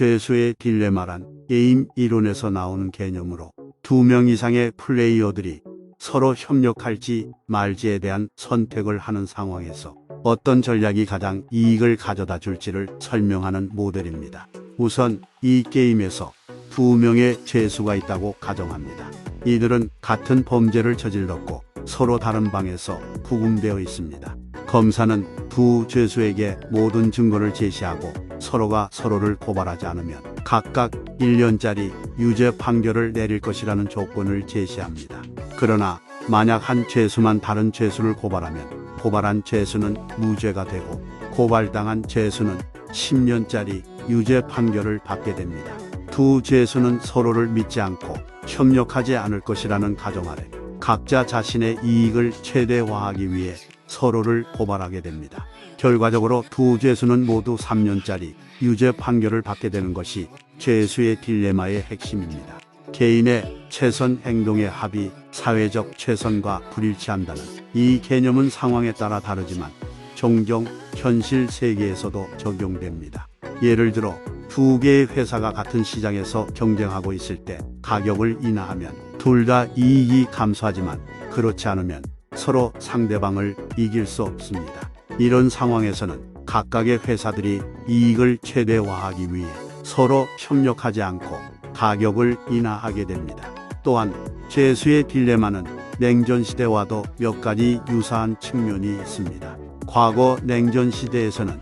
죄수의 딜레마란 게임 이론에서 나오는 개념으로 2명 이상의 플레이어들이 서로 협력할지 말지에 대한 선택을 하는 상황에서 어떤 전략이 가장 이익을 가져다 줄지를 설명하는 모델입니다. 우선 이 게임에서 2명의 죄수가 있다고 가정합니다. 이들은 같은 범죄를 저질렀고 서로 다른 방에서 구금되어 있습니다. 검사는 두 죄수에게 모든 증거를 제시하고 서로가 서로를 고발하지 않으면 각각 1년짜리 유죄 판결을 내릴 것이라는 조건을 제시합니다. 그러나 만약 한 죄수만 다른 죄수를 고발하면 고발한 죄수는 무죄가 되고 고발당한 죄수는 10년짜리 유죄 판결을 받게 됩니다. 두 죄수는 서로를 믿지 않고 협력하지 않을 것이라는 가정 아래 각자 자신의 이익을 최대화하기 위해 서로를 고발하게 됩니다. 결과적으로 두 죄수는 모두 3년짜리 유죄 판결을 받게 되는 것이 죄수의 딜레마의 핵심입니다. 개인의 최선 행동의 합이 사회적 최선과 불일치한다는 이 개념은 상황에 따라 다르지만 종종 현실 세계에서도 적용됩니다. 예를 들어 두 개의 회사가 같은 시장에서 경쟁하고 있을 때 가격을 인하하면 둘 다 이익이 감소하지만 그렇지 않으면 서로 상대방을 이길 수 없습니다. 이런 상황에서는 각각의 회사들이 이익을 최대화하기 위해 서로 협력하지 않고 가격을 인하하게 됩니다. 또한 죄수의 딜레마는 냉전 시대와도 몇 가지 유사한 측면이 있습니다. 과거 냉전 시대에서는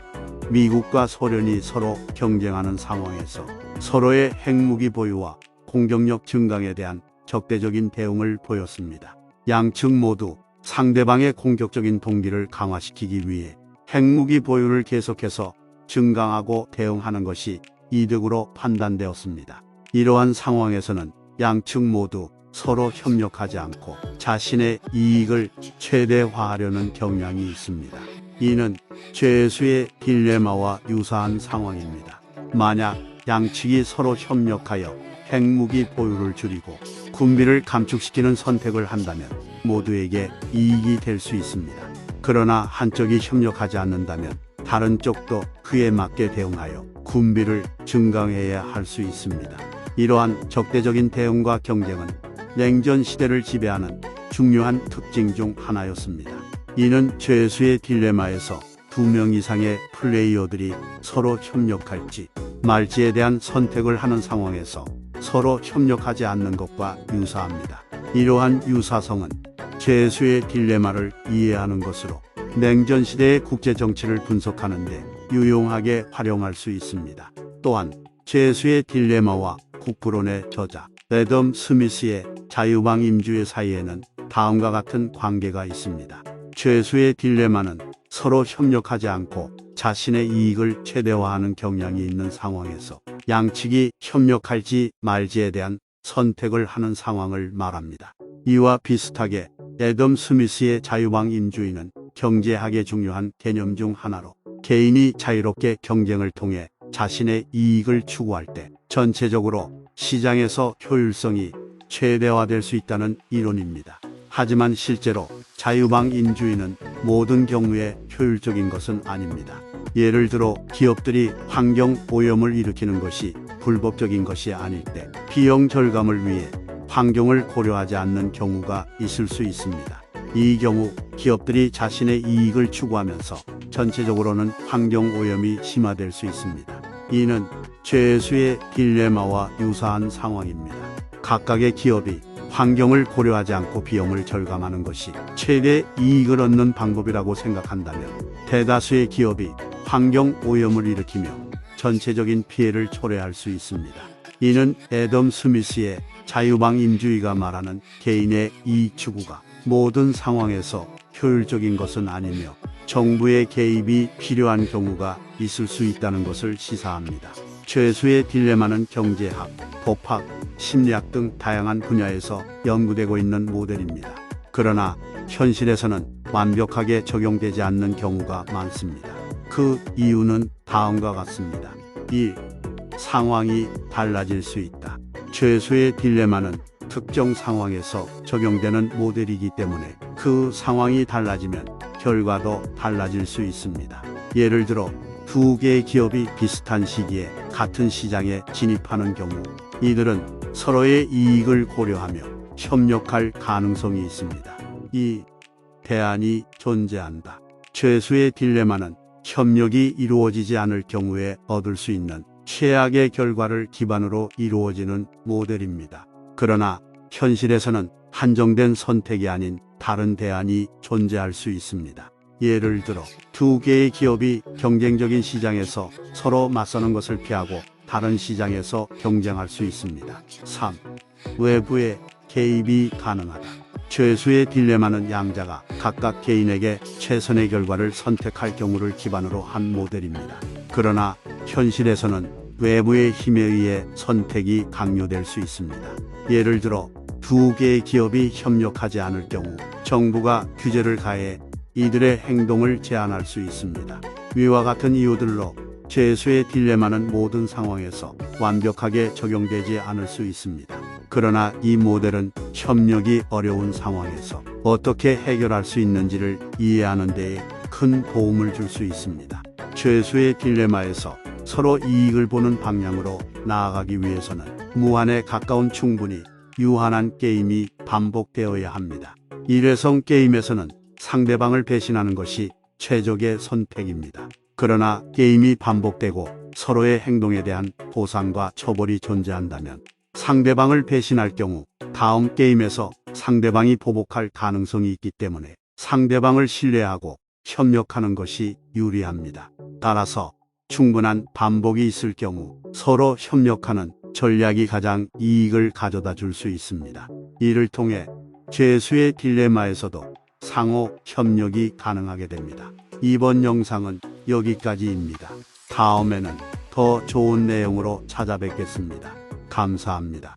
미국과 소련이 서로 경쟁하는 상황에서 서로의 핵무기 보유와 공격력 증강에 대한 적대적인 대응을 보였습니다. 양측 모두 상대방의 공격적인 동기를 강화시키기 위해 핵무기 보유를 계속해서 증강하고 대응하는 것이 이득으로 판단되었습니다. 이러한 상황에서는 양측 모두 서로 협력하지 않고 자신의 이익을 최대화하려는 경향이 있습니다. 이는 죄수의 딜레마와 유사한 상황입니다. 만약 양측이 서로 협력하여 핵무기 보유를 줄이고 군비를 감축시키는 선택을 한다면 모두에게 이익이 될 수 있습니다. 그러나 한쪽이 협력하지 않는다면 다른 쪽도 그에 맞게 대응하여 군비를 증강해야 할 수 있습니다. 이러한 적대적인 대응과 경쟁은 냉전 시대를 지배하는 중요한 특징 중 하나였습니다. 이는 죄수의 딜레마에서 2명 이상의 플레이어들이 서로 협력할지 말지에 대한 선택을 하는 상황에서 서로 협력하지 않는 것과 유사합니다. 이러한 유사성은 죄수의 딜레마를 이해하는 것으로 냉전 시대의 국제 정치를 분석하는 데 유용하게 활용할 수 있습니다. 또한 죄수의 딜레마와 국부론의 저자 애덤 스미스의 자유방임주의 사이에는 다음과 같은 관계가 있습니다. 죄수의 딜레마는 서로 협력하지 않고 자신의 이익을 최대화하는 경향이 있는 상황에서 양측이 협력할지 말지에 대한 선택을 하는 상황을 말합니다. 이와 비슷하게 애덤 스미스의 자유방임주의는 경제학의 중요한 개념 중 하나로 개인이 자유롭게 경쟁을 통해 자신의 이익을 추구할 때 전체적으로 시장에서 효율성이 최대화될 수 있다는 이론입니다. 하지만 실제로 자유방임주의는 모든 경우에 효율적인 것은 아닙니다. 예를 들어 기업들이 환경 오염을 일으키는 것이 불법적인 것이 아닐 때 비용 절감을 위해 환경을 고려하지 않는 경우가 있을 수 있습니다. 이 경우 기업들이 자신의 이익을 추구하면서 전체적으로는 환경 오염이 심화될 수 있습니다. 이는 죄수의 딜레마와 유사한 상황입니다. 각각의 기업이 환경을 고려하지 않고 비용을 절감하는 것이 최대 이익을 얻는 방법이라고 생각한다면 대다수의 기업이 환경 오염을 일으키며 전체적인 피해를 초래할 수 있습니다. 이는 애덤 스미스의 자유방임주의가 말하는 개인의 이익 추구가 모든 상황에서 효율적인 것은 아니며 정부의 개입이 필요한 경우가 있을 수 있다는 것을 시사합니다. 죄수의 딜레마는 경제학, 법학, 심리학 등 다양한 분야에서 연구되고 있는 모델입니다. 그러나 현실에서는 완벽하게 적용되지 않는 경우가 많습니다. 그 이유는 다음과 같습니다. 1. 상황이 달라질 수 있다. 죄수의 딜레마는 특정 상황에서 적용되는 모델이기 때문에 그 상황이 달라지면 결과도 달라질 수 있습니다. 예를 들어 두 개의 기업이 비슷한 시기에 같은 시장에 진입하는 경우 이들은 서로의 이익을 고려하며 협력할 가능성이 있습니다. 이 대안이 존재한다. 최수의 딜레마는 협력이 이루어지지 않을 경우에 얻을 수 있는 최악의 결과를 기반으로 이루어지는 모델입니다. 그러나 현실에서는 한정된 선택이 아닌 다른 대안이 존재할 수 있습니다. 예를 들어 두 개의 기업이 경쟁적인 시장에서 서로 맞서는 것을 피하고 다른 시장에서 경쟁할 수 있습니다. 3. 외부의 개입이 가능하다. 최수의 딜레마는 양자가 각각 개인에게 최선의 결과를 선택할 경우를 기반으로 한 모델입니다. 그러나 현실에서는 외부의 힘에 의해 선택이 강요될 수 있습니다. 예를 들어 두 개의 기업이 협력하지 않을 경우 정부가 규제를 가해 이들의 행동을 제한할 수 있습니다. 위와 같은 이유들로 최수의 딜레마는 모든 상황에서 완벽하게 적용되지 않을 수 있습니다. 그러나 이 모델은 협력이 어려운 상황에서 어떻게 해결할 수 있는지를 이해하는 데에 큰 도움을 줄 수 있습니다. 최수의 딜레마에서 서로 이익을 보는 방향으로 나아가기 위해서는 무한에 가까운 충분히 유한한 게임이 반복되어야 합니다. 일회성 게임에서는 상대방을 배신하는 것이 최적의 선택입니다. 그러나 게임이 반복되고 서로의 행동에 대한 보상과 처벌이 존재한다면 상대방을 배신할 경우 다음 게임에서 상대방이 보복할 가능성이 있기 때문에 상대방을 신뢰하고 협력하는 것이 유리합니다. 따라서 충분한 반복이 있을 경우 서로 협력하는 전략이 가장 이익을 가져다 줄 수 있습니다. 이를 통해 최수의 딜레마에서도 상호 협력이 가능하게 됩니다. 이번 영상은 여기까지입니다. 다음에는 더 좋은 내용으로 찾아뵙겠습니다. 감사합니다.